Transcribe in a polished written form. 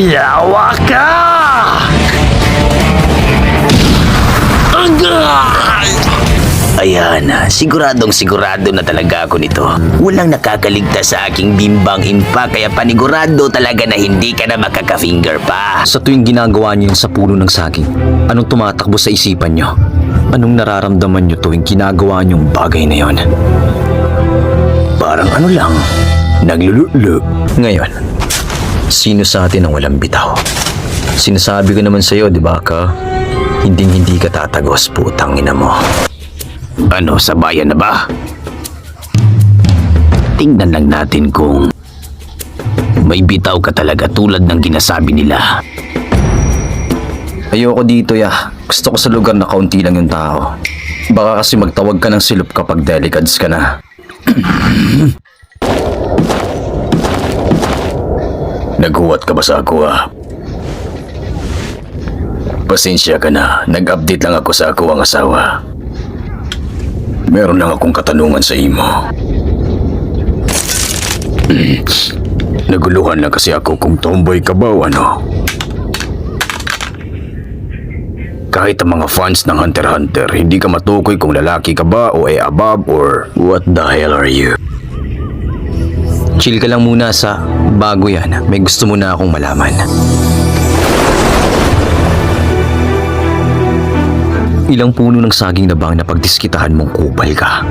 Yawa ka! Ayan, sigurado na talaga ako nito. Walang nakakaligtas sa aking bimbang impa, kaya panigurado talaga na hindi ka na makaka-finger pa. Sa tuwing ginagawa niyo yun sa puno ng saging, anong tumatakbo sa isipan niyo? Anong nararamdaman niyo tuwing ginagawa niyong bagay na yon? Parang ano lang, naglululu. Ngayon, sino sa atin ang walang bitaw? Sinasabi ko naman sa'yo, di ba ka? Hindi ka tatagos, putang ina mo. Ano, sa bayan na ba? Tingnan lang natin kung may bitaw ka talaga tulad ng ginasabi nila. Ayoko dito, ya. Gusto ko sa lugar na kaunti lang yung tao. Baka kasi magtawag ka ng silop kapag delicads ka na. Naghuwat ka ba sa ako Pasensya ka na, nag-update lang ako sa ako ang asawa. Meron lang akong katanungan sa imo. Naguluhan lang kasi ako kung tomboy ka ba o ano. Kahit ang mga fans ng Hunter x Hunter, hindi ka matukoy kung lalaki ka ba o above or what the hell are you? Chill ka lang muna sa bago yan. May gusto muna akong malaman. Ilang puno ng saging na bang napagdiskitahan mong kupal ka?